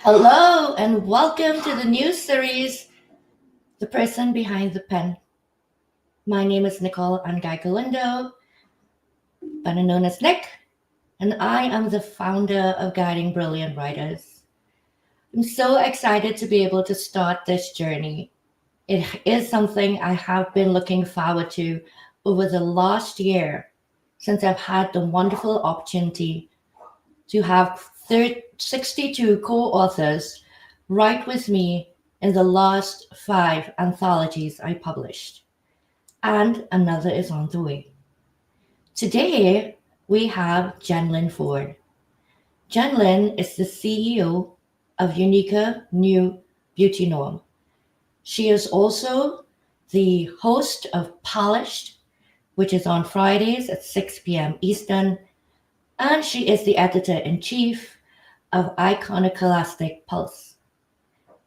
Hello and welcome to the new series, The Person Behind the Pen. My name is Nicole Angai Galindo, better known as Nick, and I am the founder of Guiding Brilliant Writers. I'm so excited to be able to start this journey. It is something I have been looking forward to over the last year since I've had the wonderful opportunity to have 62 co-authors write with me in the last 5 anthologies I published, and another is on the way. Today, we have Jenlyn Ford. Jenlyn is the CEO of Unica New Beauty Norm. She is also the host of Polished, which is on Fridays at 6 p.m. Eastern, and she is the editor in chief of Iconoclastic Pulse.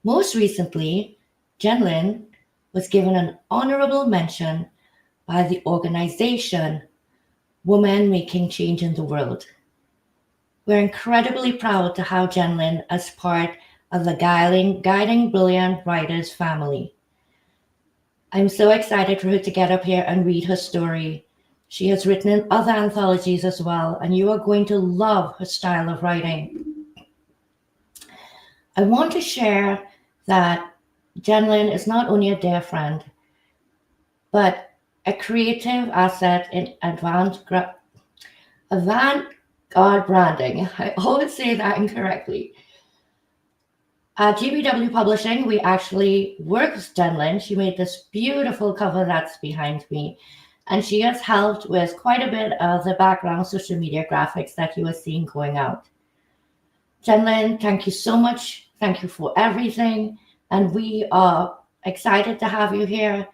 Most recently, Jenlyn was given an honorable mention by the organization Women Making Change in the World. We're incredibly proud to have Jenlyn as part of the Guiding Brilliant Writers family. I'm so excited for her to get up here and read her story. She has written in other anthologies as well, and you are going to love her style of writing. I want to share that Jenlyn is not only a dear friend, but a creative asset in avant-garde branding. I always say that incorrectly. At GBW Publishing, we actually worked with Jenlyn. She made this beautiful cover that's behind me, and she has helped with quite a bit of the background social media graphics that you are seeing going out. Jenlyn, thank you so much. Thank you for everything. And we are excited to have you here.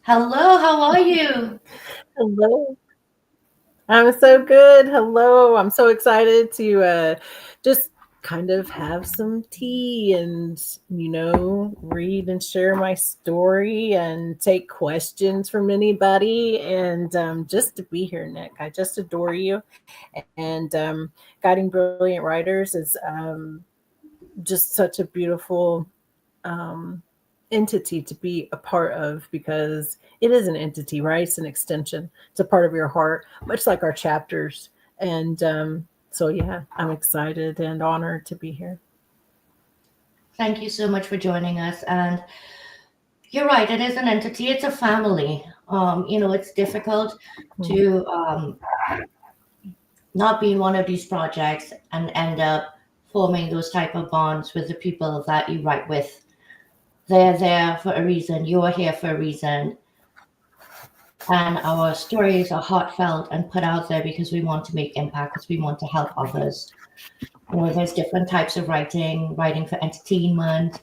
Hello, how are you? Hello. I'm so good. Hello. I'm so excited to just kind of have some tea and, read and share my story and take questions from anybody. And just to be here, Nick, I just adore you. And Guiding Brilliant Writers is just such a beautiful um, entity to be a part of because it is an entity, right? It's an extension. It's a part of your heart, much like our chapters. And so, yeah, I'm excited and honored to be here. Thank you so much for joining us. And you're right, it is an entity, it's a family. It's difficult to not be in one of these projects and end up forming those type of bonds with the people that you write with. They're there for a reason, you are here for a reason, and our stories are heartfelt and put out there because we want to make impact, because we want to help others. There's different types of writing for entertainment,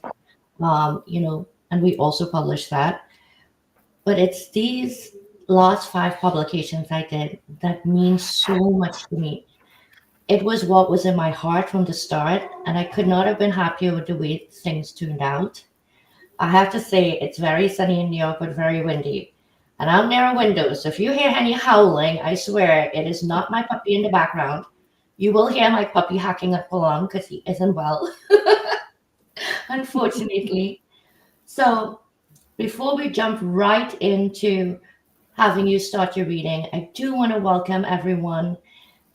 and we also publish that. But it's these last 5 publications I did that mean so much to me. It was what was in my heart from the start, and I could not have been happier with the way things turned out. I have to say, it's very sunny in New York, but very windy. And I'm near a window, so if you hear any howling, I swear it is not my puppy in the background. You will hear my puppy hacking up along because he isn't well, unfortunately. So before we jump right into having you start your reading, I do want to welcome everyone.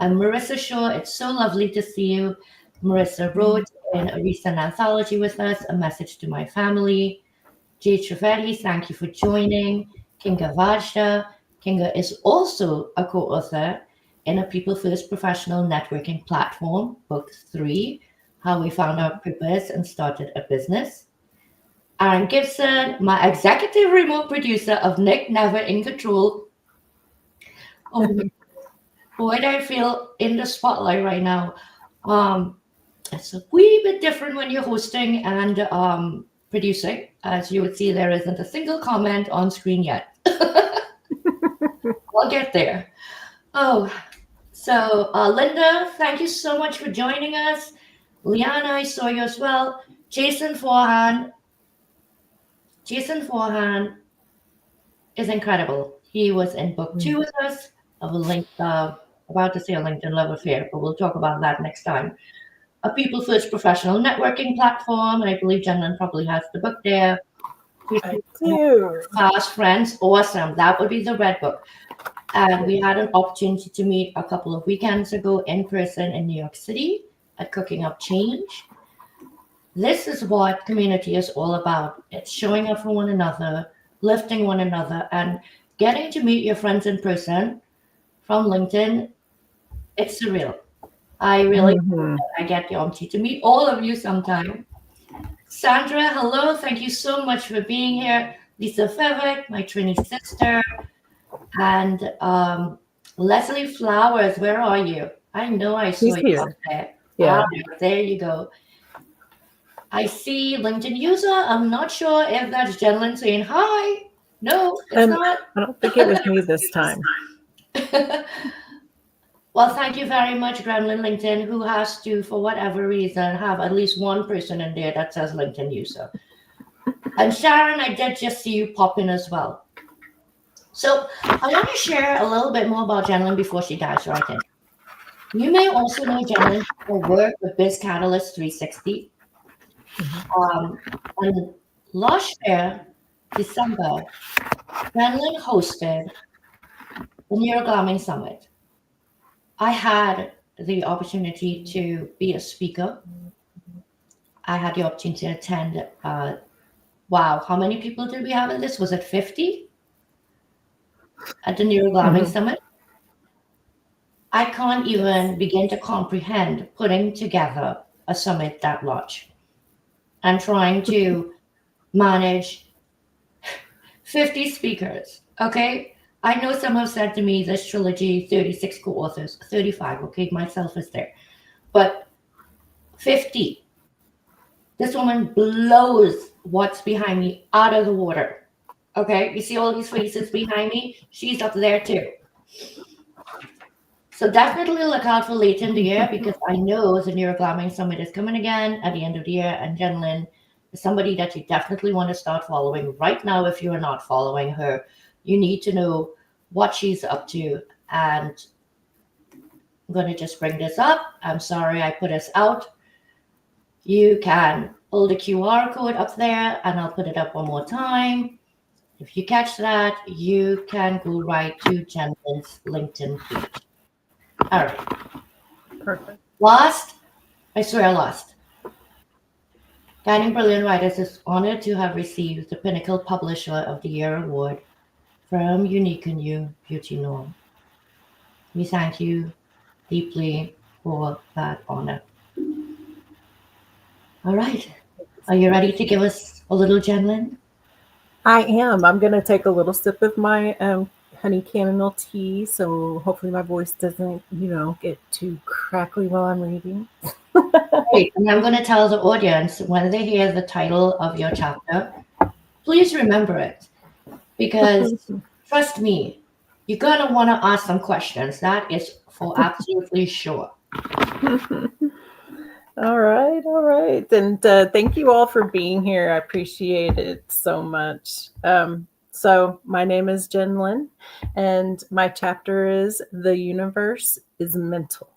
I'm Marissa Shaw. It's so lovely to see you. Marissa wrote in a recent anthology with us, A Message to My Family. Jay Trivedi, thank you for joining. Kinga Vajda. Kinga is also a co-author in a People First Professional Networking Platform, Book 3, How We Found Our Purpose and Started a Business. Aaron Gibson, my executive remote producer of Nick Never in Control. Oh, boy, do I feel in the spotlight right now. It's a wee bit different when you're hosting and producing. As you would see, there isn't a single comment on screen yet. I'll get there. Oh, so Linda, thank you so much for joining us. Liana, I saw you as well. Jason Forhan is incredible. He was in book 2 with us of a link, about to say a LinkedIn love affair, but we'll talk about that next time. a people first professional networking platform. And I believe Jenlyn probably has the book there. I do. Fast Friends, awesome. That would be the red book. And we had an opportunity to meet a couple of weekends ago in person in New York City at Cooking Up Change. This is what community is all about. It's showing up for one another, lifting one another, and getting to meet your friends in person from LinkedIn. It's surreal. I really Mhm. I get the opportunity to meet all of you sometime. Sandra, hello. Thank you so much for being here. Lisa Fevick, my Trini sister, and Leslie Flowers. Where are you? I know I saw He's you up here. there. Ah, Yeah. there you go. I see LinkedIn user. I'm not sure if that's Jenlyn saying hi. No, it's not. I don't think it was me this time. Well, thank you very much, Gremlin LinkedIn, who has to, for whatever reason, have at least one person in there that says LinkedIn user. And Sharon, I did just see you pop in as well. So I want to share a little bit more about Jenlyn before she dives right in. You may also know Jenlyn for work with Biz Catalyst 360. Um, on last year, December, Jenlyn hosted the Neuroglamming Summit. I had the opportunity to be a speaker. I had the opportunity to attend. Wow, how many people did we have in this? Was it 50 at the Neuroglamming Mhm. Summit? I can't even begin to comprehend putting together a summit that large and trying to manage 50 speakers. Okay. I know some have said to me this trilogy, 36 co authors, 35. Okay. Myself is there. But 50. This woman blows what's behind me out of the water. Okay. You see all these faces behind me? She's up there too. So definitely look out for late in the year because I know the Neuroglamming Summit is coming again at the end of the year. And Jenlyn is somebody that you definitely want to start following right now. If you are not following her, you need to know what she's up to. And I'm going to just bring this up. I'm sorry I put this out. You can pull the QR code up there and I'll put it up one more time. If you catch that, you can go right to Jenlyn's LinkedIn page. All right. Perfect. Lost. I swear I lost. Guiding Brilliant Writers is honored to have received the Pinnacle Publisher of the Year award from Unique and You Beauty Norm. We thank you deeply for that honor. All right. Are you ready to give us a little Jenlyn? I am. I'm going to take a little sip of my honey chamomile tea, so hopefully my voice doesn't, get too crackly while I'm reading. Great. And I'm going to tell the audience when they hear the title of your chapter, please remember it because trust me, you're going to want to ask some questions. That is for absolutely sure. All right, all right. And thank you all for being here. I appreciate it so much. So, my name is Jen Lynn, and my chapter is The Universe is Mental.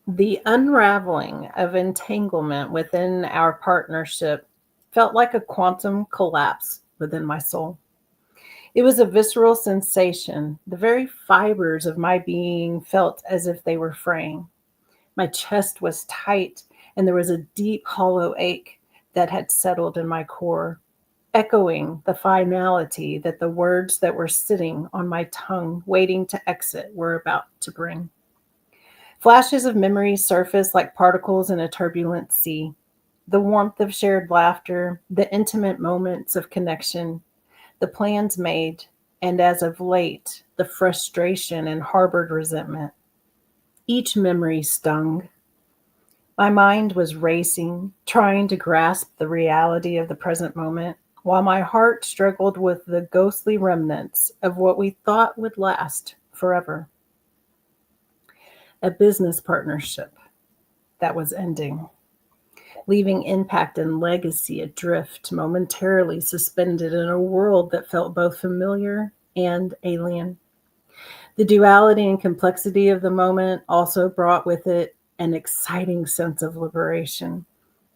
The unraveling of entanglement within our partnership felt like a quantum collapse within my soul. It was a visceral sensation. The very fibers of my being felt as if they were fraying. My chest was tight, and there was a deep, hollow ache that had settled in my core, echoing the finality that the words that were sitting on my tongue, waiting to exit, were about to bring. Flashes of memory surfaced like particles in a turbulent sea. The warmth of shared laughter, the intimate moments of connection, the plans made, and as of late, the frustration and harbored resentment. Each memory stung. My mind was racing, trying to grasp the reality of the present moment, while my heart struggled with the ghostly remnants of what we thought would last forever. A business partnership that was ending, leaving impact and legacy adrift, momentarily suspended in a world that felt both familiar and alien. The duality and complexity of the moment also brought with it an exciting sense of liberation.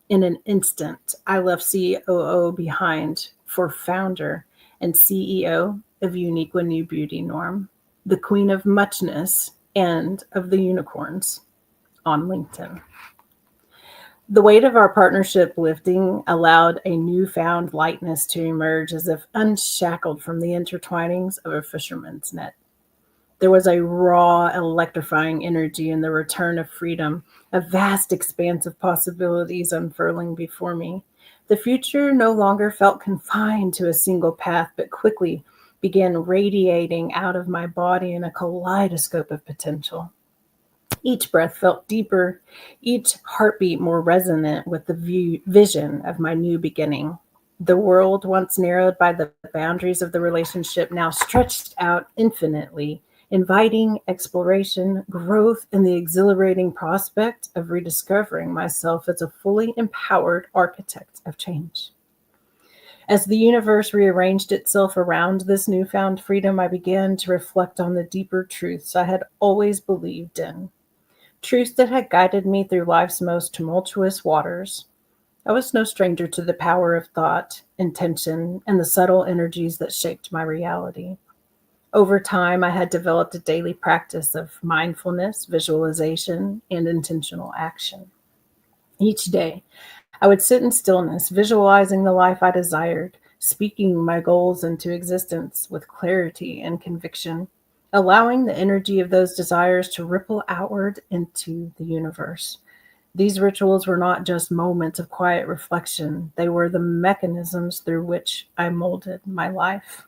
In an instant, I left COO behind for founder and CEO of Uniqua New Beauty Norm, the queen of muchness and of the unicorns on LinkedIn. The weight of our partnership lifting allowed a newfound lightness to emerge as if unshackled from the intertwinings of a fisherman's net. There was a raw, electrifying energy in the return of freedom, a vast expanse of possibilities unfurling before me. The future no longer felt confined to a single path, but quickly began radiating out of my body in a kaleidoscope of potential. Each breath felt deeper, each heartbeat more resonant with the vision of my new beginning. The world, once narrowed by the boundaries of the relationship, now stretched out infinitely, inviting exploration, growth, and the exhilarating prospect of rediscovering myself as a fully empowered architect of change. As the universe rearranged itself around this newfound freedom, I began to reflect on the deeper truths I had always believed in, truths that had guided me through life's most tumultuous waters. I was no stranger to the power of thought, intention, and the subtle energies that shaped my reality. Over time, I had developed a daily practice of mindfulness, visualization, and intentional action. Each day, I would sit in stillness, visualizing the life I desired, speaking my goals into existence with clarity and conviction, allowing the energy of those desires to ripple outward into the universe. These rituals were not just moments of quiet reflection, they were the mechanisms through which I molded my life.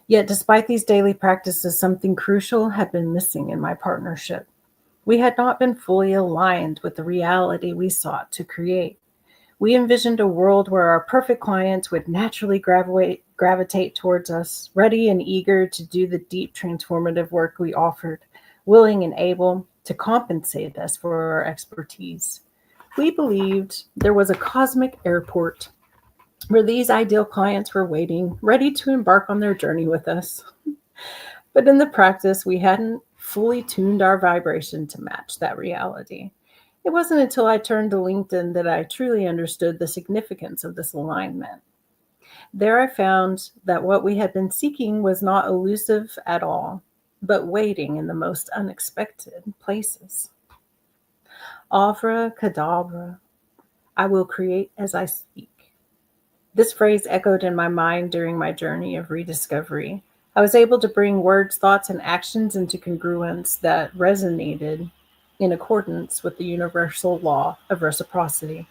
Yet, despite these daily practices, something crucial had been missing in my partnership. We had not been fully aligned with the reality we sought to create. We envisioned a world where our perfect clients would naturally gravitate towards us, ready and eager to do the deep transformative work we offered, willing and able to compensate us for our expertise. We believed there was a cosmic airport where these ideal clients were waiting, ready to embark on their journey with us. But in the practice, we hadn't fully tuned our vibration to match that reality. It wasn't until I turned to LinkedIn that I truly understood the significance of this alignment. There I found that what we had been seeking was not elusive at all, but waiting in the most unexpected places. Avra cadabra, I will create as I speak. This phrase echoed in my mind during my journey of rediscovery. I was able to bring words, thoughts, and actions into congruence that resonated in accordance with the universal law of reciprocity.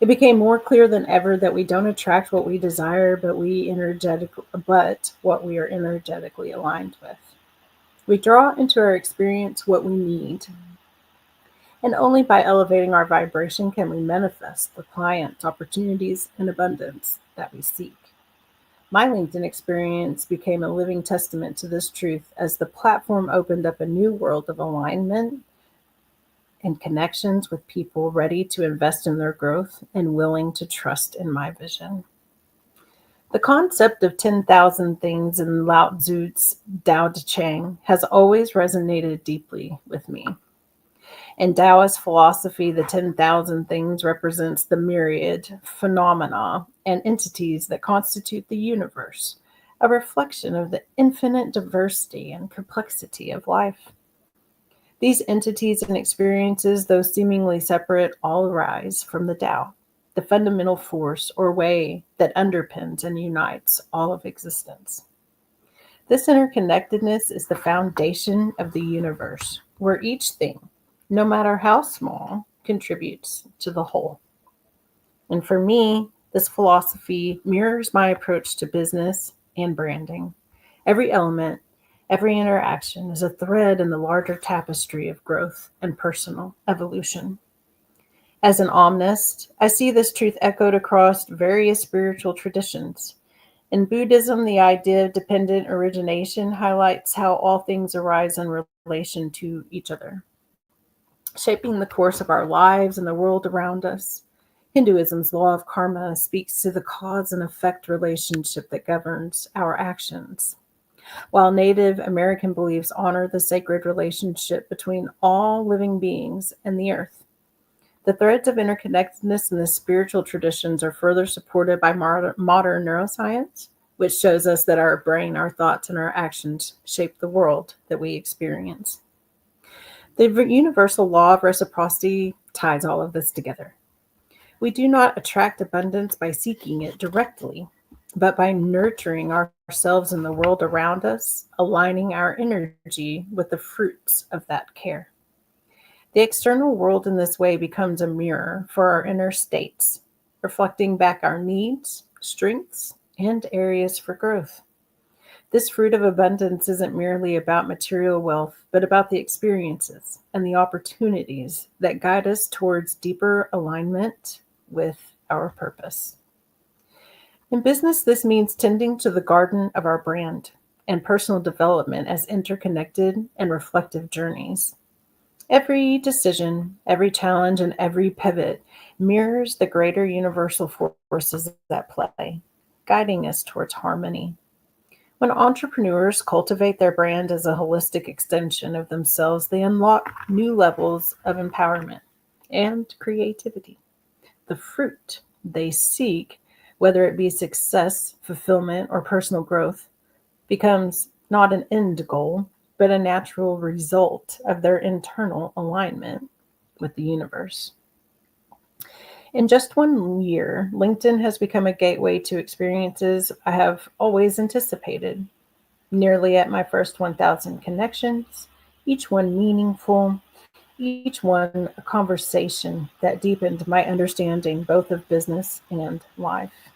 It became more clear than ever that we don't attract what we desire, but what we are energetically aligned with. We draw into our experience what we need, and only by elevating our vibration can we manifest the clients, opportunities, and abundance that we seek. My LinkedIn experience became a living testament to this truth as the platform opened up a new world of alignment and connections with people ready to invest in their growth and willing to trust in my vision. The concept of 10,000 things in Lao Tzu's Tao Te Ching has always resonated deeply with me. In Taoist philosophy, the 10,000 things represents the myriad phenomena and entities that constitute the universe, a reflection of the infinite diversity and complexity of life. These entities and experiences, though seemingly separate, all arise from the Tao, the fundamental force or way that underpins and unites all of existence. This interconnectedness is the foundation of the universe, where each thing, no matter how small, contributes to the whole. And for me, this philosophy mirrors my approach to business and branding. Every element, every interaction is a thread in the larger tapestry of growth and personal evolution. As an omnist, I see this truth echoed across various spiritual traditions. In Buddhism, the idea of dependent origination highlights how all things arise in relation to each other, shaping the course of our lives and the world around us. Hinduism's law of karma speaks to the cause and effect relationship that governs our actions. while Native American beliefs honor the sacred relationship between all living beings and the earth. The threads of interconnectedness in the spiritual traditions are further supported by modern neuroscience, which shows us that our brain, our thoughts, and our actions shape the world that we experience. The universal law of reciprocity ties all of this together. We do not attract abundance by seeking it directly, but by nurturing ourselves and the world around us, aligning our energy with the fruits of that care. The external world in this way becomes a mirror for our inner states, reflecting back our needs, strengths, and areas for growth. This fruit of abundance isn't merely about material wealth, but about the experiences and the opportunities that guide us towards deeper alignment with our purpose. In business, this means tending to the garden of our brand and personal development as interconnected and reflective journeys. Every decision, every challenge, and every pivot mirrors the greater universal forces at play, guiding us towards harmony. When entrepreneurs cultivate their brand as a holistic extension of themselves, they unlock new levels of empowerment and creativity. The fruit they seek, whether it be success, fulfillment, or personal growth, becomes not an end goal, but a natural result of their internal alignment with the universe. In just 1 year, LinkedIn has become a gateway to experiences I have always anticipated, nearly at my first 1,000 connections, each one meaningful, each one a conversation that deepened my understanding both of business and life.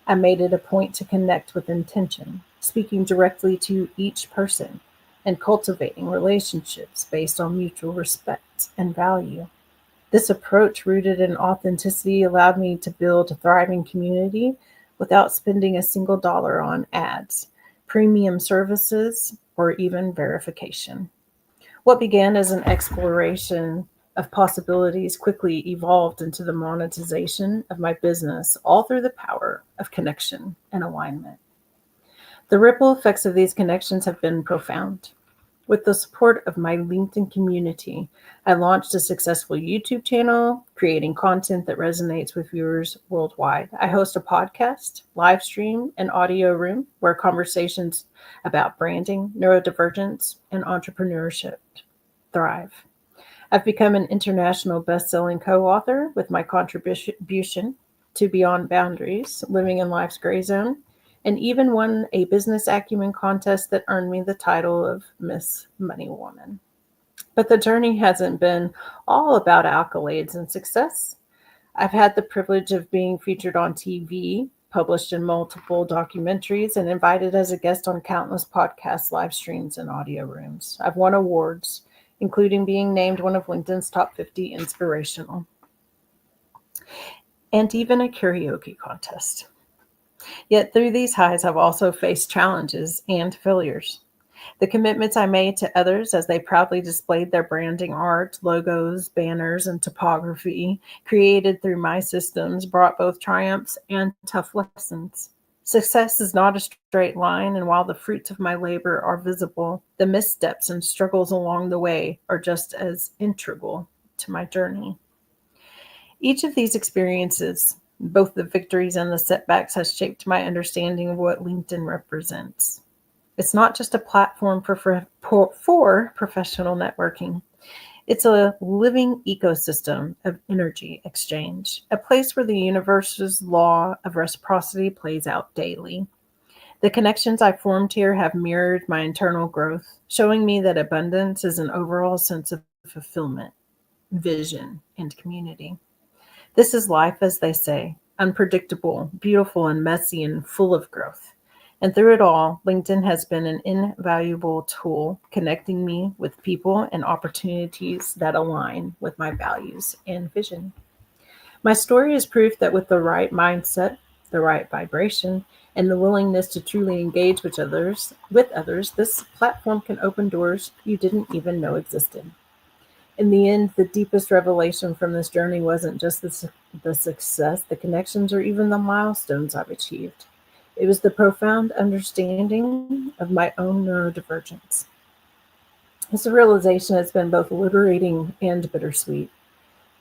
I made it a point to connect with intention, speaking directly to each person and cultivating relationships based on mutual respect and value. This approach, rooted in authenticity, allowed me to build a thriving community without spending a single dollar on ads, premium services, or even verification. What began as an exploration of possibilities quickly evolved into the monetization of my business, all through the power of connection and alignment. The ripple effects of these connections have been profound. With the support of my LinkedIn community, I launched a successful YouTube channel, creating content that resonates with viewers worldwide. I host a podcast, live stream, and audio room where conversations about branding, neurodivergence, and entrepreneurship thrive. I've become an international best-selling co-author with my contribution to Beyond Boundaries, Living in Life's Gray Zone, and even won a business acumen contest that earned me the title of Miss Money Woman. But the journey hasn't been all about accolades and success. I've had the privilege of being featured on TV, published in multiple documentaries, and invited as a guest on countless podcasts, live streams, and audio rooms. I've won awards, including being named one of LinkedIn's top 50 inspirational, and even a karaoke contest. Yet through these highs, I've also faced challenges and failures. The commitments I made to others as they proudly displayed their branding art, logos, banners, and topography created through my systems brought both triumphs and tough lessons. Success is not a straight line, and while the fruits of my labor are visible, the missteps and struggles along the way are just as integral to my journey. Each of these experiences, both the victories and the setbacks, has shaped my understanding of what LinkedIn represents. It's not just a platform for professional networking. It's a living ecosystem of energy exchange, a place where the universe's law of reciprocity plays out daily. The connections I formed here have mirrored my internal growth, showing me that abundance is an overall sense of fulfillment, vision, and community. This is life, as they say, unpredictable, beautiful, and messy, and full of growth. And through it all, LinkedIn has been an invaluable tool connecting me with people and opportunities that align with my values and vision. My story is proof that with the right mindset, the right vibration, and the willingness to truly engage with others, this platform can open doors you didn't even know existed. In the end, the deepest revelation from this journey wasn't just the success, the connections, or even the milestones I've achieved. It was the profound understanding of my own neurodivergence. This realization has been both liberating and bittersweet.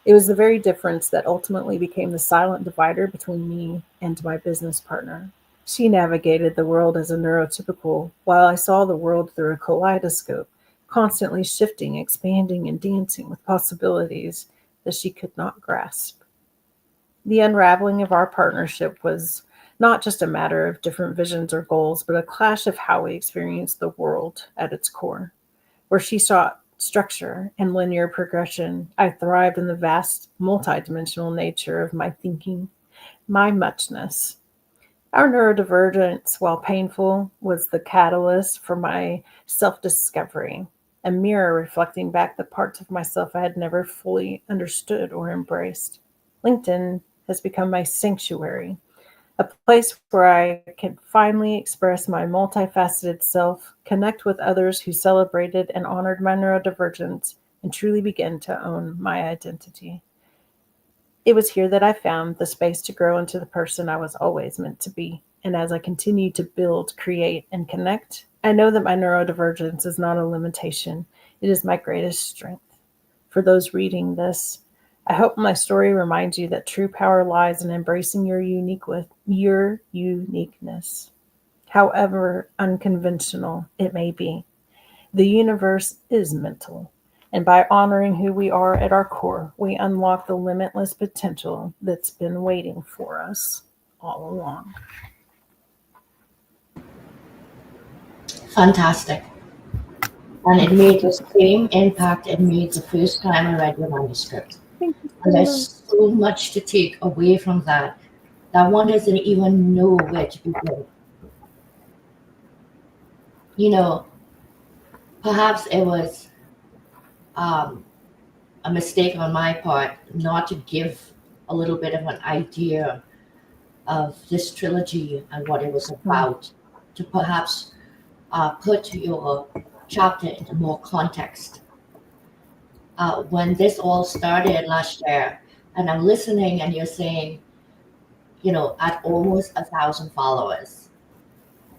It was the very difference that ultimately became the silent divider between me and my business partner. She navigated the world as a neurotypical, while I saw the world through a kaleidoscope, constantly shifting, expanding, and dancing with possibilities that she could not grasp. The unraveling of our partnership was not just a matter of different visions or goals, but a clash of how we experienced the world at its core. Where she sought structure and linear progression, I thrived in the vast, multidimensional nature of my thinking, my muchness. Our neurodivergence, while painful, was the catalyst for my self discovery, a mirror reflecting back the parts of myself I had never fully understood or embraced. LinkedIn has become my sanctuary, a place where I can finally express my multifaceted self, connect with others who celebrated and honored my neurodivergence, and truly begin to own my identity. It was here that I found the space to grow into the person I was always meant to be. And as I continue to build, create, and connect, I know that my neurodivergence is not a limitation, it is my greatest strength. For those reading this, I hope my story reminds you that true power lies in embracing your uniqueness, however unconventional it may be. The universe is mental, and by honoring who we are at our core, we unlock the limitless potential that's been waiting for us all along. Fantastic. And it made the same impact it made the first time I read your manuscript. Thank you And so much. there's so much to take away from that that one doesn't even know where to begin. You know, perhaps it was um, a mistake on my part not to give a little bit of an idea of this trilogy and what it was Mm, about, to perhaps put your chapter into more context. When this all started last year, and I'm listening, and you're saying, at almost 1,000 followers,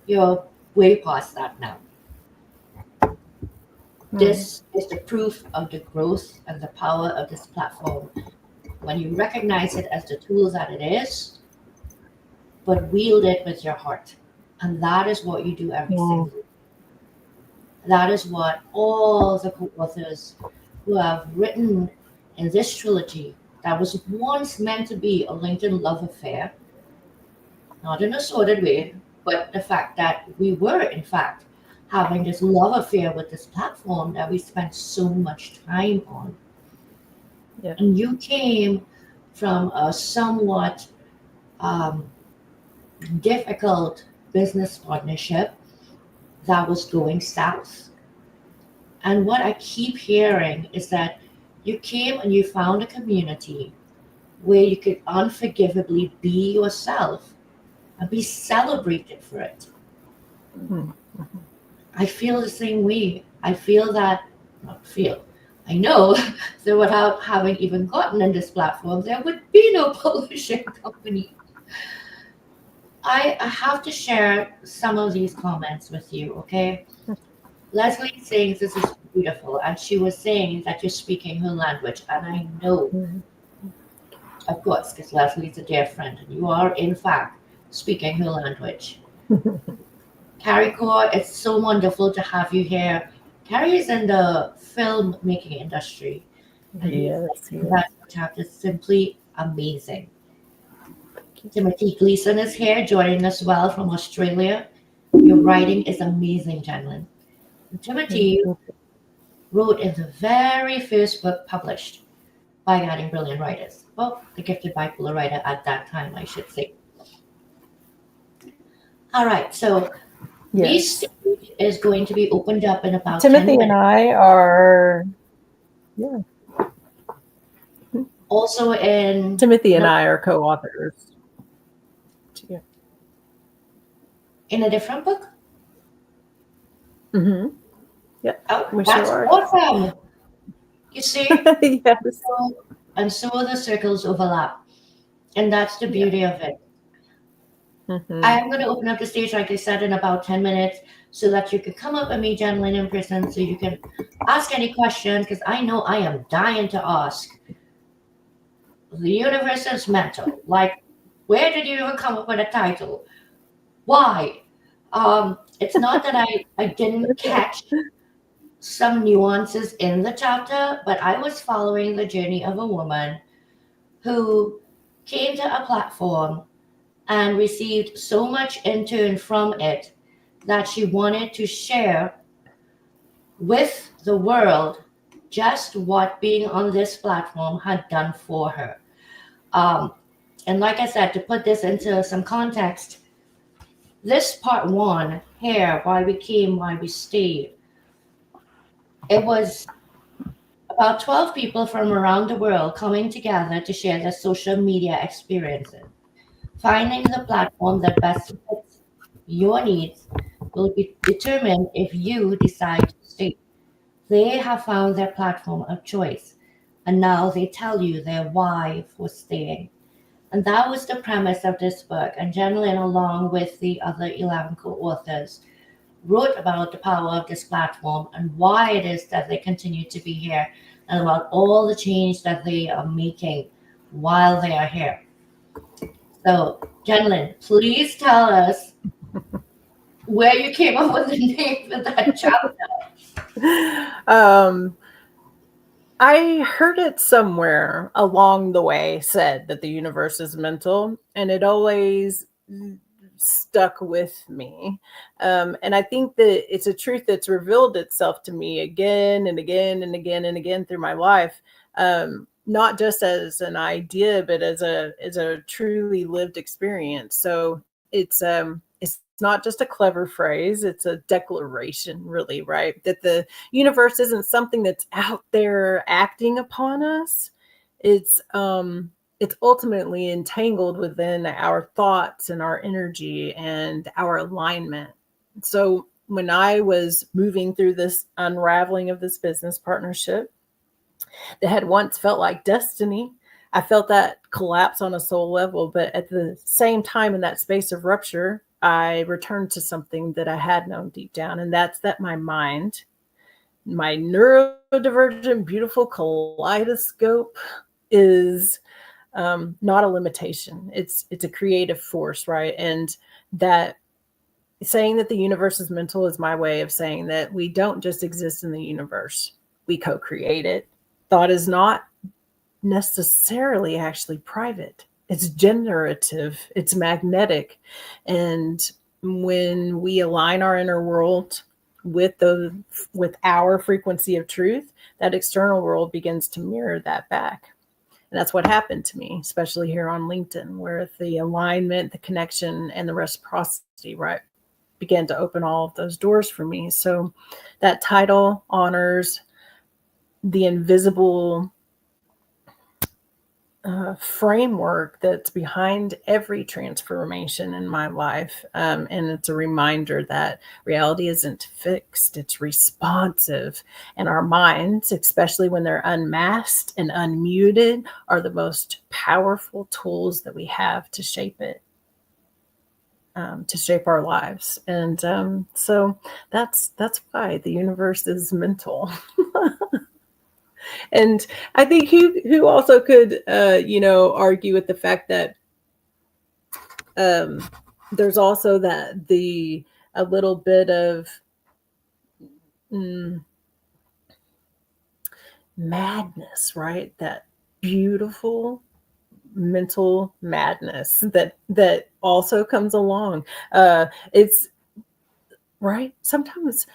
you're way past that now. mm, This is the proof of the growth and the power of this platform when you recognize it as the tool that it is, but wield it with your heart. And that is what you do every mm. single day. That is what all the co authors who have written in this trilogy that was once meant to be a LinkedIn love affair, not in a sordid way, but the fact that we were, in fact, having this love affair with this platform that we spent so much time on. Yeah. And you came from a somewhat um, difficult business partnership that was going south. And what I keep hearing is that you came and you found a community where you could unforgivably be yourself and be celebrated for it. Mm, I feel the same way. I feel that, not feel, I know that without having even gotten in this platform, there would be no publishing company. I have to share some of these comments with you, okay? Leslie saying this is beautiful, and she was saying that you're speaking her language, and I know, mm, of course, because Leslie's a dear friend, and you are, in fact, speaking her language. Carrie Core, it's so wonderful to have you here. Carrie is in the film making industry, and he's yes, like, yes. that chapter is simply amazing. Timothy Gleason is here joining us well from Australia. Your writing is amazing, Janlin. Timothy Mm, wrote in the very first book published by Guiding Brilliant Writers. Well, the gifted bipolar writer at that time, I should say. All right, so this yes. stage is going to be opened up in about 10 Timothy and minutes. I are, yeah, Also in Timothy and no, I are co authors. Yeah. in a different book. Hmm. Yep, Oh, we sure that's are. awesome. You see, Yes. and so the circles overlap, and that's the Yeah. beauty of it. Hmm. I am going to open up the stage, like I said, in about 10 minutes so that you can come up and meet Jen Lynn in person so you can ask any questions because I know I am dying to ask. The universe is mental. Like, where did you even come up with a title? Why? It's not that I didn't catch some nuances in the chapter, but I was following the journey of a woman who came to a platform and received so much in turn from it that she wanted to share with the world just what being on this platform had done for her. Um, and like I said, to put this into some context, this part one, hair, why we came, why we stayed, it was about 12 people from around the world coming together to share their social media experiences. Finding the platform that best fits your needs will be determined if you decide to stay. They have found their platform of choice, and now they tell you their why for staying. And that was the premise of this book. And Jen Lin, along with the other 11 co authors, wrote about the power of this platform and why it is that they continue to be here and about all the change that they are making while they are here. So, Jen Lin, please tell us where you came up with the name for that chapter. um, I heard it somewhere along the way said that the universe is mental, and it always stuck with me. And I think that it's a truth that's revealed itself to me again and again and again and again through my life. Not just as an idea, but as a truly lived experience. So it's not just a clever phrase; it's a declaration, really, right? That the universe isn't something that's out there acting upon us. It's ultimately entangled within our thoughts and our energy and our alignment. So when I was moving through this unraveling of this business partnership that had once felt like destiny, I felt that collapse on a soul level. But at the same time, in that space of rupture, I returned to something that I had known deep down, and that's that my mind, my neurodivergent, beautiful kaleidoscope, is not a limitation. It's a creative force, right? And that saying that the universe is mental is my way of saying that we don't just exist in the universe; we co-create it. Thought is not necessarily actually private. It's generative. It's magnetic, and when we align our inner world with the with our frequency of truth, that external world begins to mirror that back. And that's what happened to me, especially here on LinkedIn, where the alignment, the connection, and the reciprocity, right, began to open all of those doors for me. So that title honors the invisible framework that's behind every transformation in my life. And it's a reminder that reality isn't fixed, it's responsive. And our minds, especially when they're unmasked and unmuted, are the most powerful tools that we have to shape it. To shape our lives, and so that's why the universe is mental. And I think who also could argue with the fact that um, there's also that the a little bit of mm, madness, right? That beautiful mental madness that also comes along. It's right. Sometimes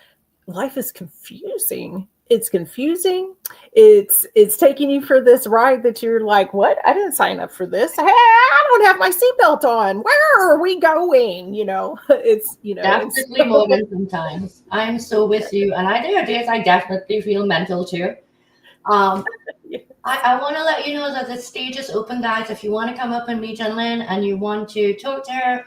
life is confusing. It's confusing. It's taking you for this ride that you're like, what? I didn't sign up for this. Hey, I don't have my seatbelt on. Where are we going? It's Definitely more than sometimes. I'm so with you. And there are days I definitely feel mental too. Um, I want to let you know that the stage is open, guys. If you want to come up and meet Jen Lynn and you want to talk to her,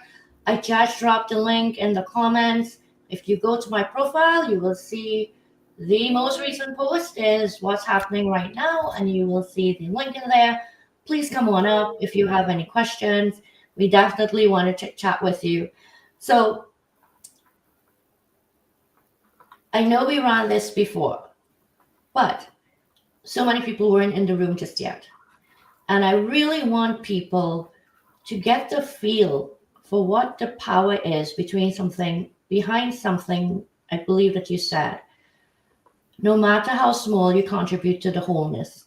I just dropped a link in the comments. If you go to my profile, you will see the most recent post is what's happening right now, and you will see the link in there. Please come on up if you have any questions. We definitely want to chat with you. So I know we ran this before, but so many people weren't in the room just yet. And I really want people to get the feel for what the power is behind something. I believe that you said, no matter how small, you contribute to the wholeness.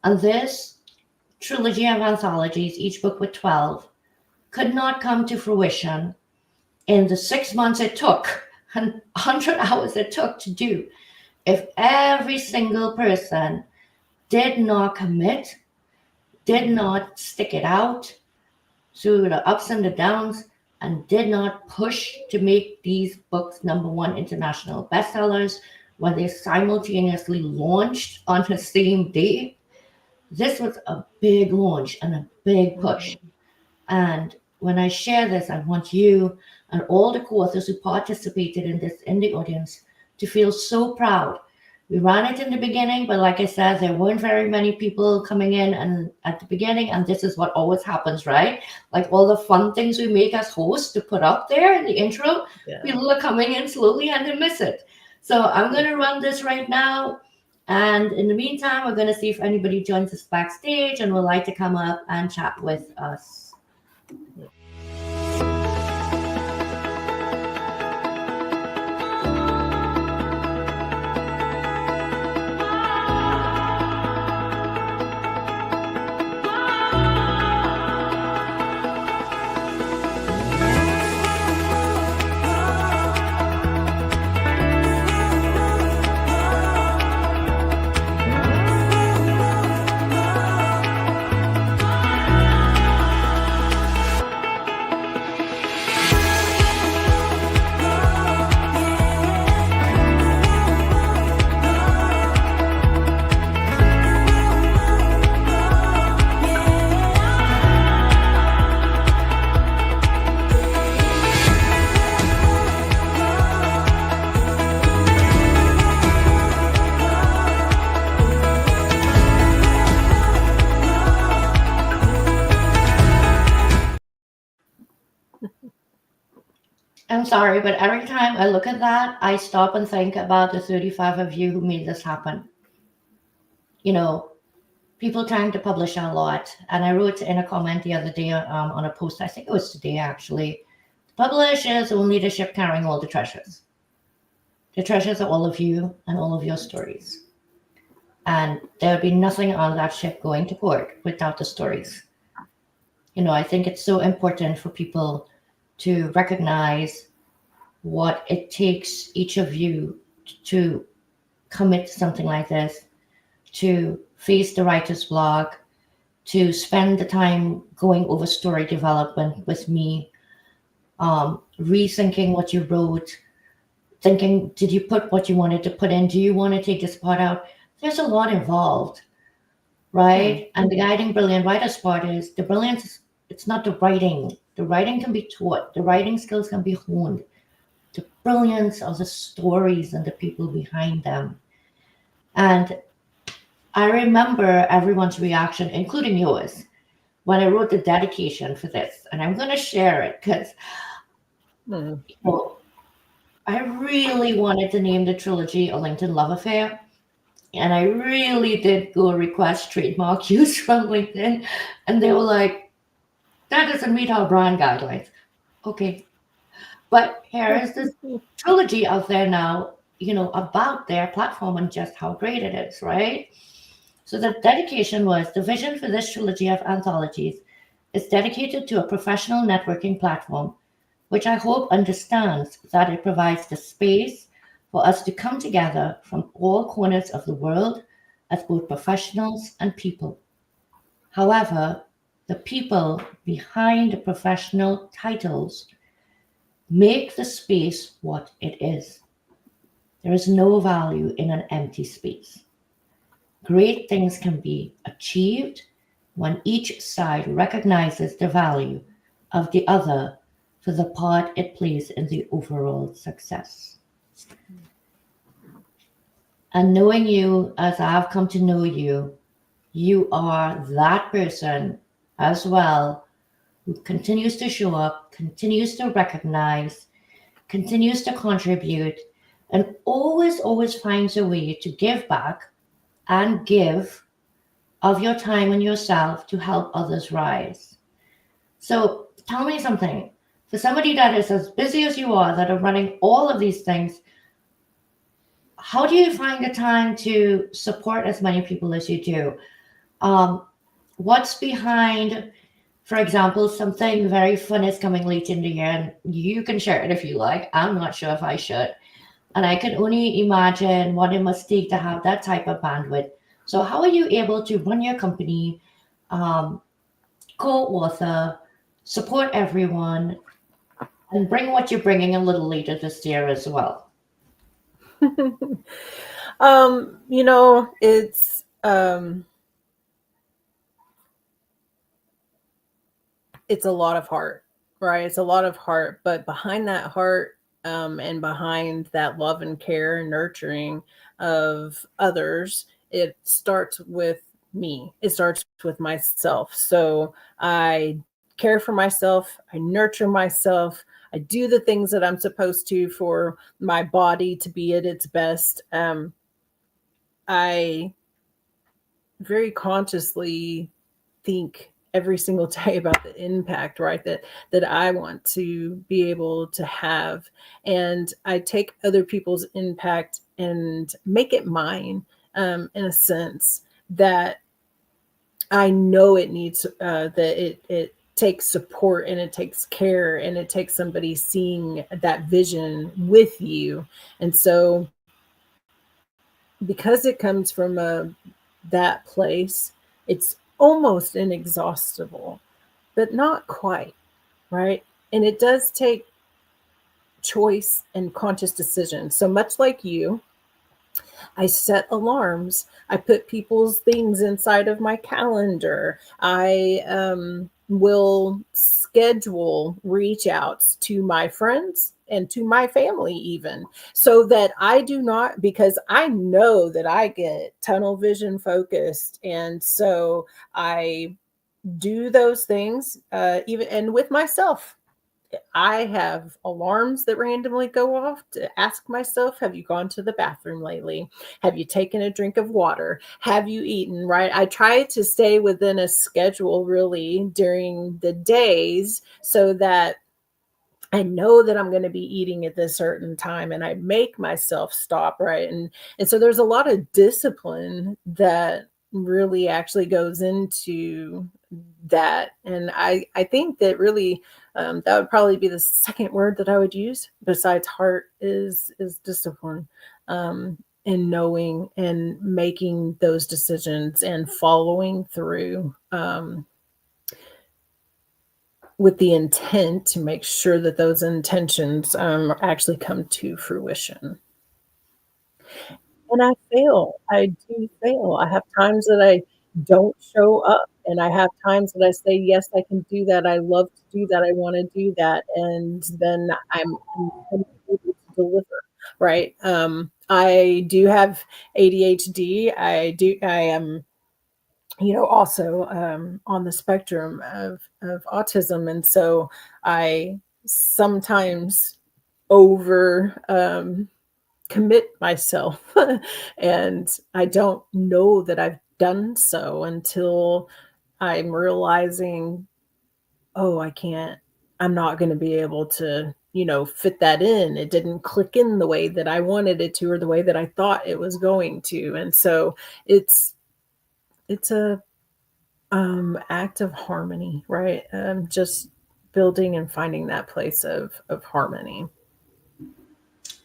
And this trilogy of anthologies, each book with 12, could not come to fruition in the 6 months it took and 100 hours it took to do if every single person did not commit, did not stick it out through the ups and the downs, and did not push to make these books number one international bestsellers when they simultaneously launched on the same day. This was a big launch and a big push. And when I share this, I want you and all the co-authors who participated in this in the audience to feel so proud. We ran it in the beginning, but like I said, there weren't very many people coming in and at the beginning, and this is what always happens, right? Like all the fun things we make as hosts to put up there in the intro, Yeah. people are coming in slowly and they miss it. So I'm gonna run this right now. And in the meantime, we're going to see if anybody joins us backstage and would like to come up and chat with us. I'm sorry, but every time I look at that, I stop and think about the 35 of you who made this happen. You know, people trying to publish a lot. And I wrote in a comment the other day on a post, I think it was today actually, publish is only the ship carrying all the treasures. The treasures are all of you and all of your stories. And there would be nothing on that ship going to port without the stories. I think it's so important for people to recognize what it takes each of you to commit to something like this, to face the writer's block, to spend the time going over story development with me, rethinking what you wrote, thinking, did you put what you wanted to put in? Do you want to take this part out? There's a lot involved, right? And the guiding brilliant writer's part is the brilliance, it's not the writing. The writing can be taught, the writing skills can be honed. The brilliance of the stories and the people behind them. And I remember everyone's reaction, including yours, when I wrote the dedication for this. And I'm going to share it because I really wanted to name the trilogy A LinkedIn Love Affair. And I really did go request trademark use from LinkedIn. And they were like, that doesn't meet our brand guidelines. Okay. But here is this trilogy out there now, about their platform and just how great it is, right? So the dedication was the vision for this trilogy of anthologies is dedicated to a professional networking platform, which I hope understands that it provides the space for us to come together from all corners of the world as both professionals and people. However, the people behind the professional titles make the space what it is. There is no value in an empty space. Great things can be achieved when each side recognizes the value of the other for the part it plays in the overall success. And knowing you as I've come to know you, you are that person as well who continues to show up, continues to recognize, continues to contribute, and always finds a way to give back and give of your time and yourself to help others rise. So tell me something. For somebody that is as busy as you are, that are running all of these things, how do you find the time to support as many people as you do? Um, what's behind, for example, something very fun is coming late in the year, and you can share it if you like. I'm not sure if I should. And I can only imagine what it must take to have that type of bandwidth. So, how are you able to run your company, um, co author, support everyone, and bring what you're bringing a little later this year as well? You know, it's a lot of heart, right? It's a lot of heart, but behind that heart, and behind that love and care and nurturing of others, it starts with me. It starts with myself. So I care for myself, I nurture myself, I do the things that I'm supposed to for my body to be at its best. I very consciously think every single day about the impact, right, that I want to be able to have. And I take other people's impact and make it mine, in a sense that I know it needs, that it takes support and it takes care and it takes somebody seeing that vision with you. And so because it comes from that place, it's almost inexhaustible, but not quite, right? And it does take choice and conscious decision. So much like you, I set alarms. I put people's things inside of my calendar. I will schedule reach outs to my friends and to my family, even so that I do not, because I know that I get tunnel vision focused. And so I do those things, even and with myself. I have alarms that randomly go off to ask myself, have you gone to the bathroom lately? Have you taken a drink of water? Have you eaten? Right? I try to stay within a schedule really during the days so that I know that I'm going to be eating at this certain time and I make myself stop, right? And so there's a lot of discipline that really actually goes into that. And I think that really, that would probably be the second word that I would use besides heart is discipline. And knowing and making those decisions and following through, with the intent to make sure that those intentions, actually come to fruition. And I fail. I do fail. I have times that I don't show up, and I have times that I say, "Yes, I can do that. I love to do that. I wanna do that," and then I'm unable to deliver, right? I do have ADHD. I am, also, on the spectrum of autism, and so I sometimes over, commit myself, and I don't know that I've done so until I'm realizing, "Oh, I can't I'm not gonna be able to, fit that in. It didn't click in the way that I wanted it to or the way that I thought it was going to," and so it's it's a act of harmony, right? Just building and finding that place of harmony.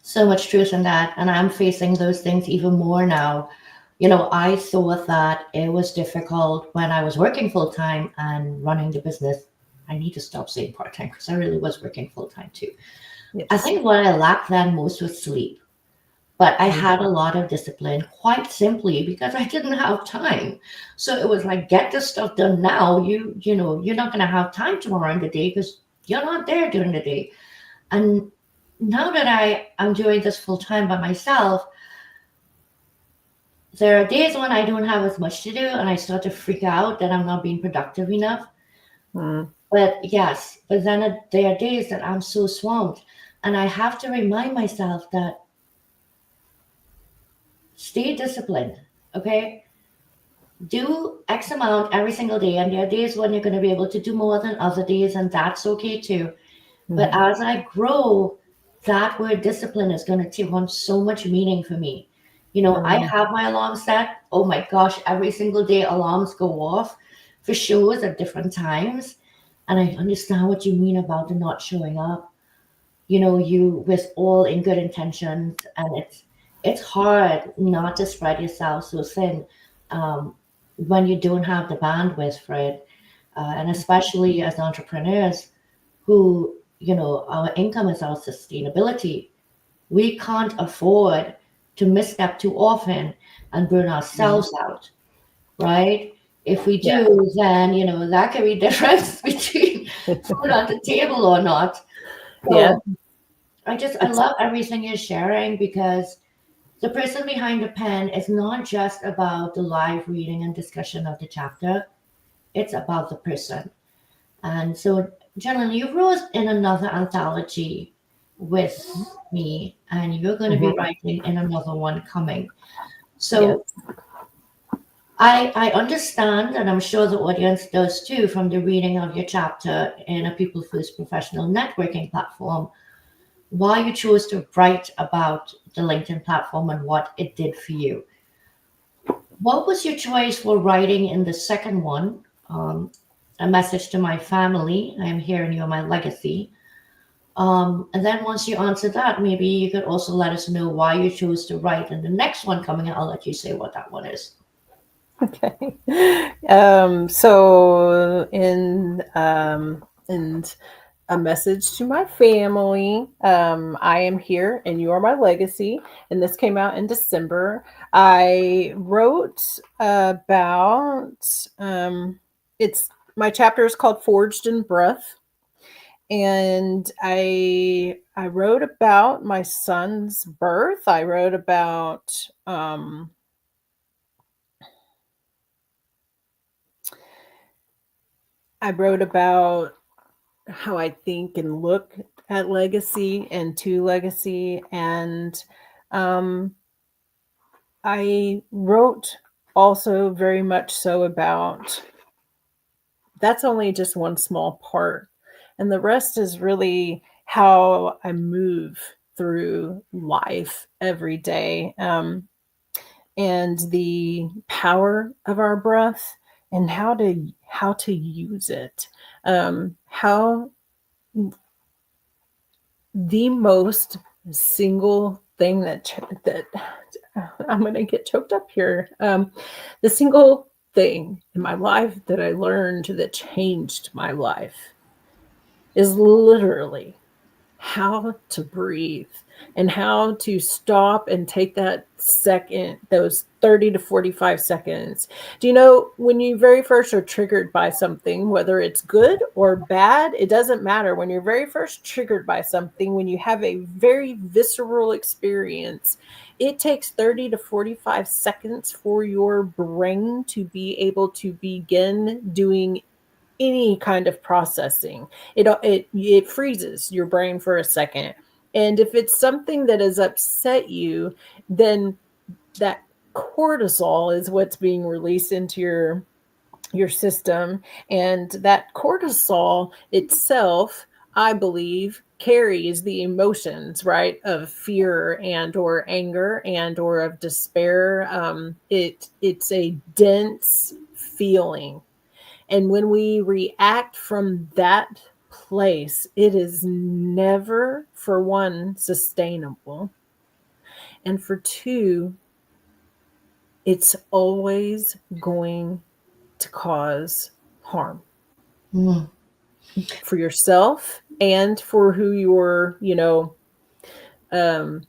So much truth in that. And I'm facing those things even more now. I thought that it was difficult when I was working full time and running the business. I need to stop saying part time because I really was working full time too. I Yes. think what I lacked then most was sleep. But I Mhm. had a lot of discipline quite simply because I didn't have time. So it was like, get this stuff done now. You're not going to have time tomorrow in the day because you're not there during the day. And now that I'm doing this full time by myself, there are days when I don't have as much to do and I start to freak out that I'm not being productive enough. Mm. But yes, but then there are days that I'm so swamped, and I have to remind myself that stay disciplined. Okay, do X amount every single day, and there are days when you're going to be able to do more than other days, and that's okay too. But Mhm. as I grow, that word discipline is going to take on so much meaning for me. I Mhm. have my alarm set. Oh my gosh, every single day alarms go off for shows at different times. And I understand what you mean about the not showing up. You with all in good intentions, and it's hard not to spread yourself so thin when you don't have the bandwidth for it. And especially as entrepreneurs who, our income is our sustainability. We can't afford to misstep too often and burn Mhm. ourselves out, right? If we Yeah. do, then, that can be difference between food on the table or not. Yeah. So I It's love everything you're sharing, because the person behind the pen is not just about the live reading and discussion of the chapter, it's about the person. And so, Jalen, you wrote in another anthology with me, and you're going to be Mhm. writing in another one coming. Yes. So, I understand, and I'm sure the audience does too, from the reading of your chapter in a People First professional networking platform, why you chose to write about the LinkedIn platform and what it did for you. What was your choice for writing in the second one? A message to my family. I am here and you're my legacy. And then once you answer that, maybe you could also let us know why you chose to write in the next one coming. I'll let you say what that one is. Okay. So in a message to my family. I am here and you are my legacy. And this came out in December. I wrote about it's my chapter is called Forged in Breath. And I wrote about my son's birth. I wrote about how I think and look at legacy and to legacy. And um, I wrote also very much so about that's only just one small part. And the rest is really how I move through life every day, and the power of our breath and how to use it. How the most single thing that I'm going to get choked up here. The single thing in my life that I learned that changed my life is literally how to breathe and how to stop and take that second, those 30 to 45 seconds. Do you know when you very first are triggered by something, whether it's good or bad, it doesn't matter. When you're very first triggered by something, when you have a very visceral experience, it takes 30 to 45 seconds for your brain to be able to begin doing any kind of processing. It freezes your brain for a second. And if it's something that has upset you, then that cortisol is what's being released into your system. And that cortisol itself, I believe, carries the emotions, right, of fear and or anger and or of despair. It's a dense feeling, and when we react from that place, it is never, for one, sustainable. And for two, it's always going to cause harm Mm. for yourself and for who you're, um,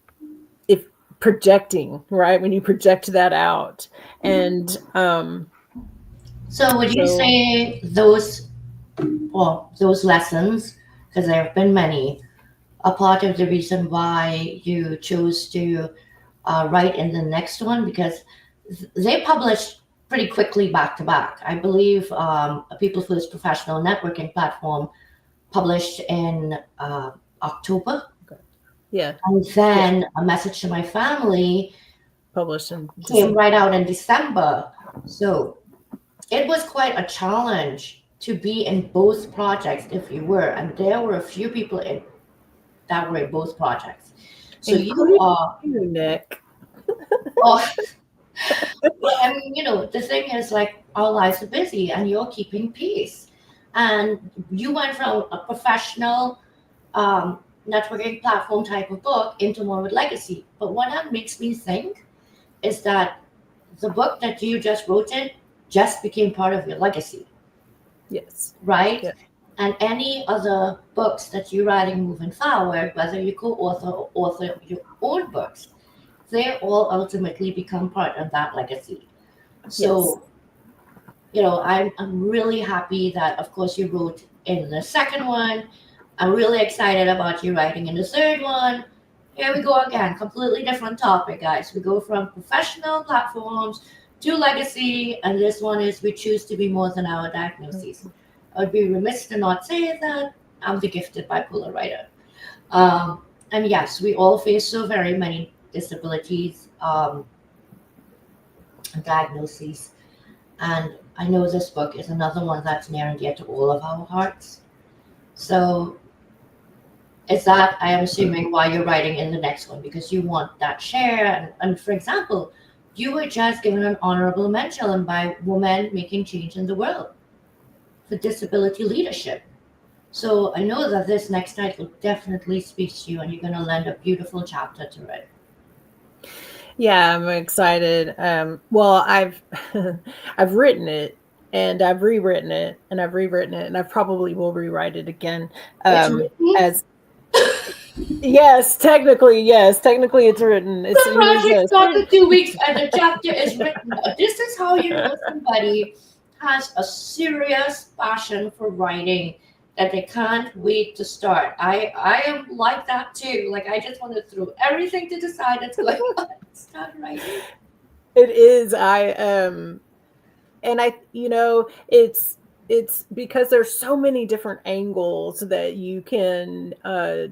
if projecting, right? When you project that out. And So, would you so, say those lessons, because there have been many, are part of the reason why you chose to write in the next one? Because they published pretty quickly back to back. I believe a People First professional networking platform published in October, Okay. Yeah. and Yeah. then a message to my family Published in came December. right out in December. So it was quite a challenge to be in both projects if you were, and there were a few people that were in both projects. So you Including are, you, Nick. oh, well, I mean, the thing is like our lives are busy and you're keeping peace. And you went from a professional networking platform type of book into more with legacy. But what that makes me think is that the book that you just wrote it just became part of your legacy, Yes. right? Yeah. And any other books that you're writing moving forward, whether you co-author or author your own books, they all ultimately become part of that legacy. Yes. So, I'm really happy that, of course, you wrote in the second one. I'm really excited about you writing in the third one. Here we go again, completely different topic, guys. We go from professional platforms to legacy, and this one is we choose to be more than our diagnoses. I would be remiss to not say that I'm the gifted bipolar writer. And yes, we all face so very many disabilities, and diagnoses. And I know this book is another one that's near and dear to all of our hearts. So is that, I am assuming, why you're writing in the next one, because you want that share. And for example, you were just given an honorable mention by Women Making Change in the World for disability leadership. So I know that this next title definitely speaks to you, and you're going to lend a beautiful chapter to it. Yeah, I'm excited. Well, I've I've written it and I've rewritten it and I've rewritten it and I probably will rewrite it again. It's written. As yes, technically it's written. The It was project certain. started 2 weeks and the chapter is written. This is how you know somebody has a serious passion for writing, that they can't wait to start. I am like that too. Like I just want to throw everything to the side that's going on and start writing. It is. And I it's because there's so many different angles that you can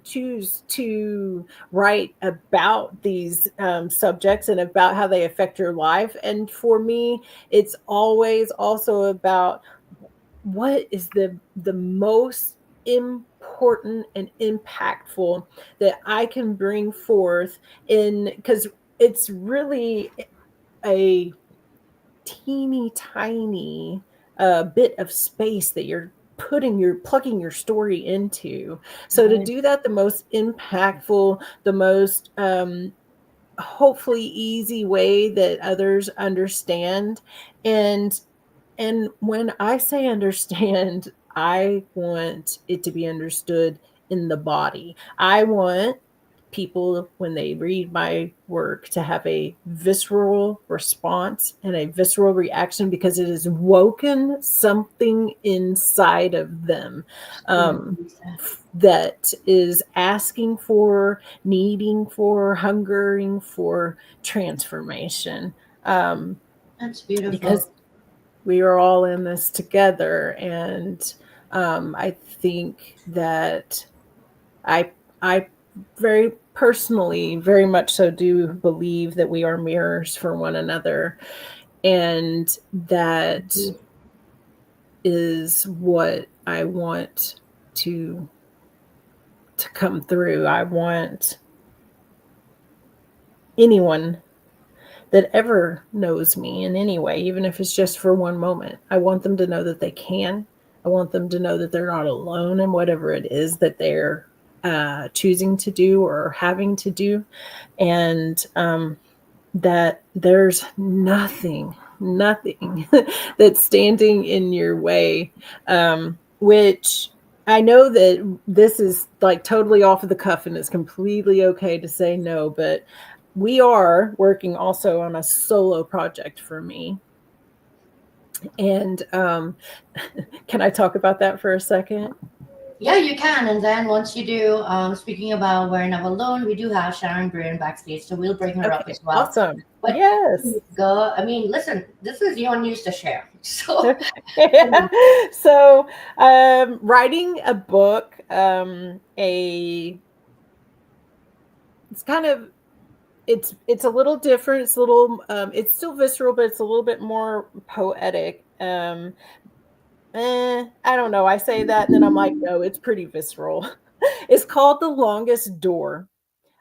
choose to write about these subjects and about how they affect your life. And for me, it's always also about what is the most important and impactful that I can bring forth in, because it's really a teeny tiny bit of space that you're plugging your story into. So to Right. do that the most impactful, the most hopefully easy way that others understand. And and when I say understand, I want it to be understood in the body. I want people, when they read my work, to have a visceral response and a visceral reaction because it has woken something inside of them, um, Beautifully said. that is asking for, needing for, hungering for transformation. That's beautiful. Because we are all in this together, and I think that I I very personally, very much so, do believe that we are mirrors for one another, and that is what I want to come through. I want anyone that ever knows me in any way, even if it's just for one moment, I want them to know that they can. I want them to know that they're not alone in whatever it is that they're choosing to do or having to do. And that there's nothing that's standing in your way, which I know that this is like totally off of the cuff and it's completely okay to say no, but we are working also on a solo project for me. And can I talk about that for a second? Yeah, you can. And then once you do, speaking about We're Never Alone, we do have Sharon Bruin backstage, so we'll bring her up Okay, as well. awesome. But Yes. go, I mean, listen, this is your news to share. So, I Yeah. mean, So, writing a book, a it's kind of it's a little different. It's a little it's still visceral, but it's a little bit more poetic. I don't know. I say that, and then I'm like, no, it's pretty visceral. It's called The Longest Door.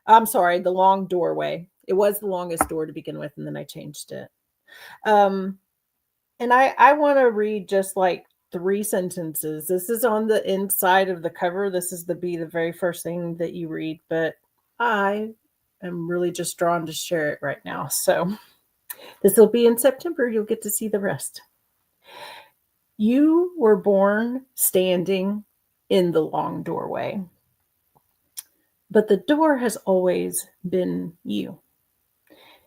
I'm sorry, The Long Doorway. It was The Longest Door to begin with, and then I changed it. Um, and I want to read just like three sentences. This is on the inside of the cover. This is the very first thing that you read, but I am really just drawn to share it right now. So this will be in September. You'll get to see the rest. You were born standing in the long doorway, but the door has always been you.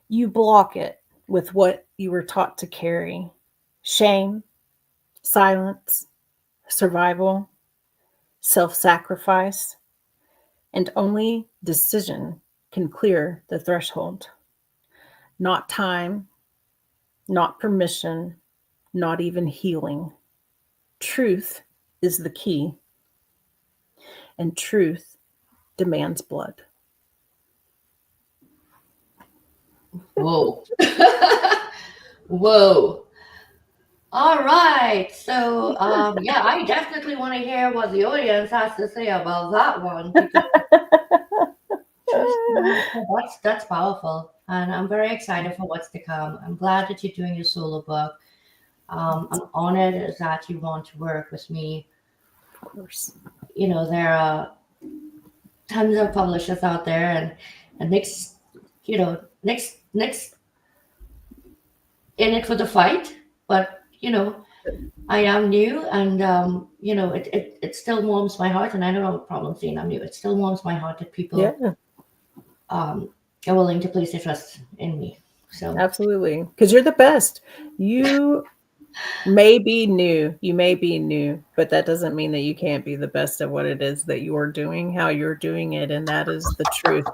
You block it with what you were taught to carry: shame, silence, survival, self sacrifice, and only decision can clear the threshold. Not time, not permission, not even healing. Truth is the key, and truth demands blood. whoa. Whoa. All right. So, yeah, I definitely want to hear what the audience has to say about that one because that's powerful, and I'm very excited for what's to come. I'm glad that you're doing your solo book. I'm honored that you want to work with me. Of course. You know, there are tons of publishers out there, and Nick's, Nick's in it for the fight, but I am new, and it still warms my heart, and I don't have a problem saying I'm new. It still warms my heart that people Yeah, um, are willing to place their trust in me. So, absolutely. Because you're the best. You may be new. You may be new, but that doesn't mean that you can't be the best at what it is that you're doing, how you're doing it. And that is the truth.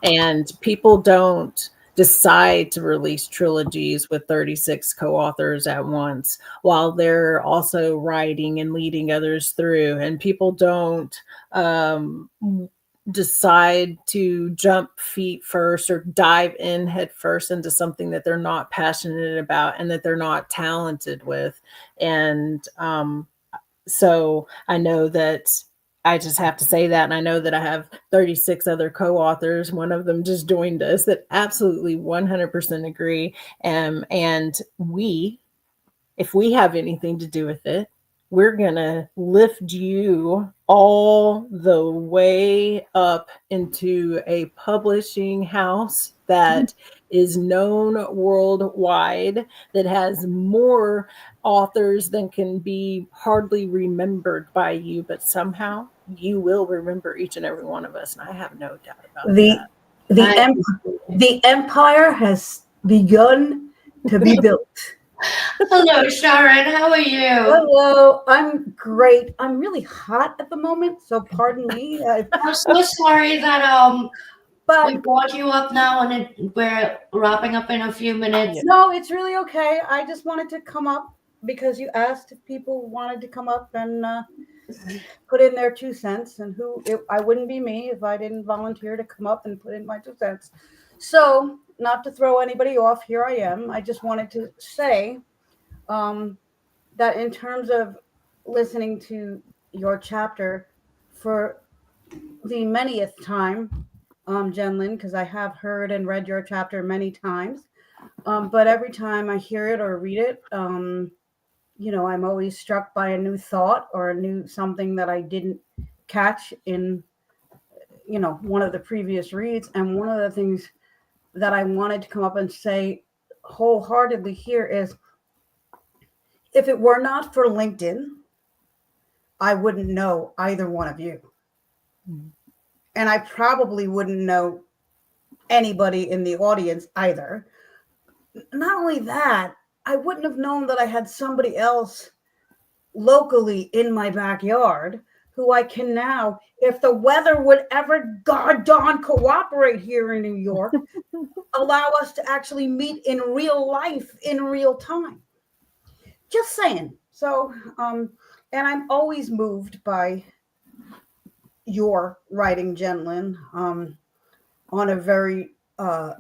And people don't decide to release trilogies with 36 co-authors at once while they're also writing and leading others through. And people don't um, decide to jump feet first or dive in head first into something that they're not passionate about and that they're not talented with. And so I know that I just have to say that. And I know that I have 36 other co authors. One of them just joined us that absolutely 100% agree. And if we have anything to do with it, we're going to lift you all the way up into a publishing house that is known worldwide, that has more authors than can be hardly remembered by you, but somehow you will remember each and every one of us. And I have no doubt about The that. the I em- the empire has begun to be built. hello, Sharon. How are you? Hello, I'm great. I'm really hot at the moment, so pardon me. I'm so sorry that we But brought you up now, and we're wrapping up in a few minutes. Yeah. no, it's really okay. I just wanted to come up because you asked if people wanted to come up and put in their 2 cents, and I wouldn't be me if I didn't volunteer to come up and put in my 2 cents. So, not to throw anybody off, here I am. I just wanted to say um, that in terms of listening to your chapter for the manyth time, Jen Lynn, because I have heard and read your chapter many times. But every time I hear it or read it, I'm always struck by a new thought or a new something that I didn't catch in, one of the previous reads. And one of the things that I wanted to come up and say wholeheartedly here is if it were not for LinkedIn, I wouldn't know either one of you. Mm. And I probably wouldn't know anybody in the audience either. Not only that, I wouldn't have known that I had somebody else locally in my backyard who I can now, if the weather would ever god darn cooperate here in New York, allow us to actually meet in real life, in real time. Just saying. So, and I'm always moved by your writing, Jenlyn, on a very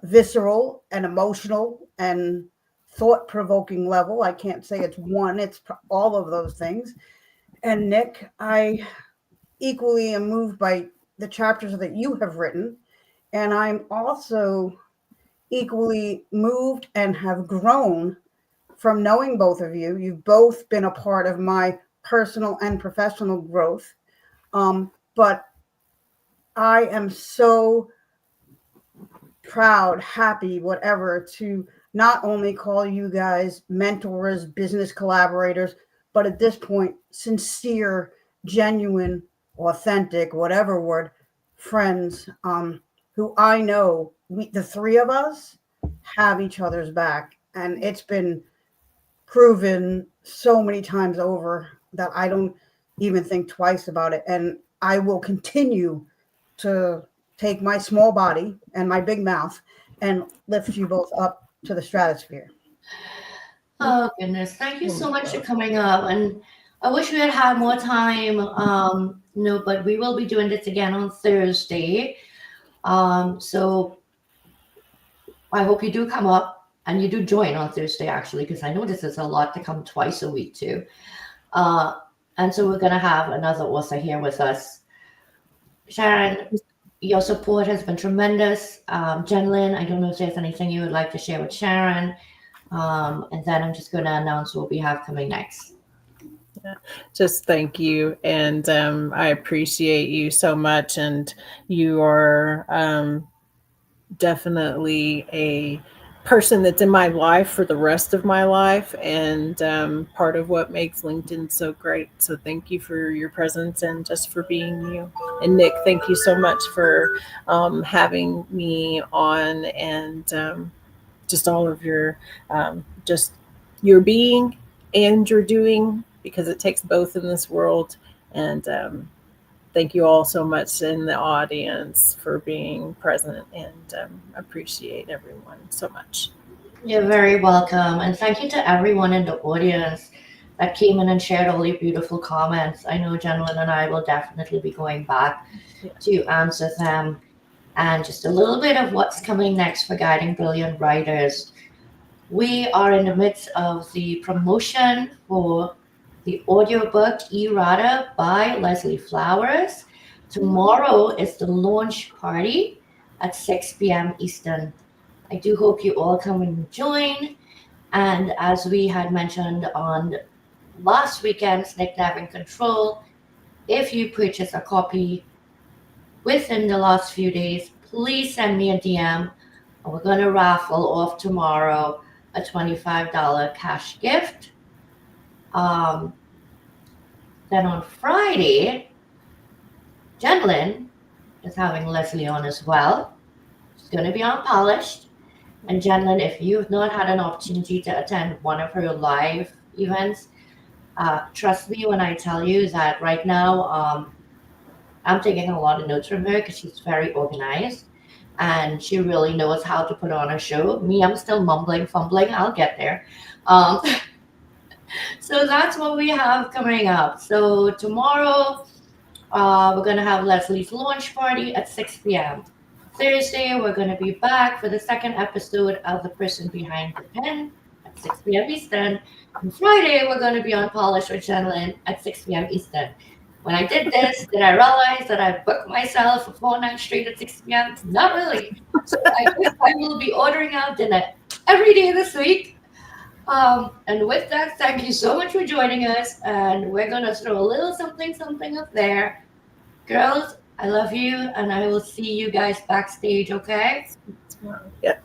visceral and emotional and thought provoking level. I can't say it's one, it's all of those things. And Nick, I equally am moved by the chapters that you have written. And I'm also equally moved and have grown from knowing both of you. You've both been a part of my personal and professional growth. But I am so proud, happy, whatever, to not only call you guys mentors, business collaborators, but at this point, sincere, genuine, authentic, whatever word, friends, who I know the three of us have each other's back. And it's been proven so many times over that I don't even think twice about it. And I will continue to take my small body and my big mouth and lift you both up to the stratosphere. Oh goodness, thank you so much for coming up. And I wish we had had more time. No, but we will be doing this again on Thursday. So I hope you do come up and you do join on Thursday actually, because I know this is a lot to come twice a week too. Uh, and so we're gonna have another author here with us. Sharon, your support has been tremendous. Jenlyn, I don't know if there's anything you would like to share with Sharon. And then I'm just going to announce what we have coming next. Just thank you. And I appreciate you so much. And you are definitely a person that's in my life for the rest of my life, and part of what makes LinkedIn so great. So thank you for your presence and just for being you. And Nick, thank you so much for having me on, and just all of your just your being and your doing, because it takes both in this world. And thank you all so much in the audience for being present, and appreciate everyone so much. You're very welcome. And thank you to everyone in the audience that came in and shared all your beautiful comments. I know Jenlyn and I will definitely be going back to answer them. And just a little bit of what's coming next for Guiding Brilliant Writers. We are in the midst of the promotion for the audiobook Errata by Leslie Flowers. Tomorrow is the launch party at 6 p.m. Eastern. I do hope you all come and join. And as we had mentioned on last weekend's Nick Nav in Control, if you purchase a copy within the last few days, please send me a DM. We're going to raffle off tomorrow a $25 cash gift. Then on Friday, Jenlyn is having Leslie on as well. She's going to be on Polished. And Jenlyn, if you've not had an opportunity to attend one of her live events, trust me when I tell you that right now I'm taking a lot of notes from her because she's very organized and she really knows how to put on a show. Me, I'm still mumbling, fumbling. I'll get there. So that's what we have coming up. So tomorrow, we're going to have Leslie's launch party at 6 p.m. Thursday, we're going to be back for the second episode of The Person Behind the Pen at 6 p.m. Eastern. And Friday, we're going to be on Polish with Jenlyn at 6 p.m. Eastern. When I did this, did I realize that I booked myself for 4 nights straight at 6 p.m.? Not really. So I will be ordering out dinner every day this week. And with that, thank you so much for joining us. And we're going to throw a little something up there. Girls, I love you, and I will see you guys backstage, okay? Yeah.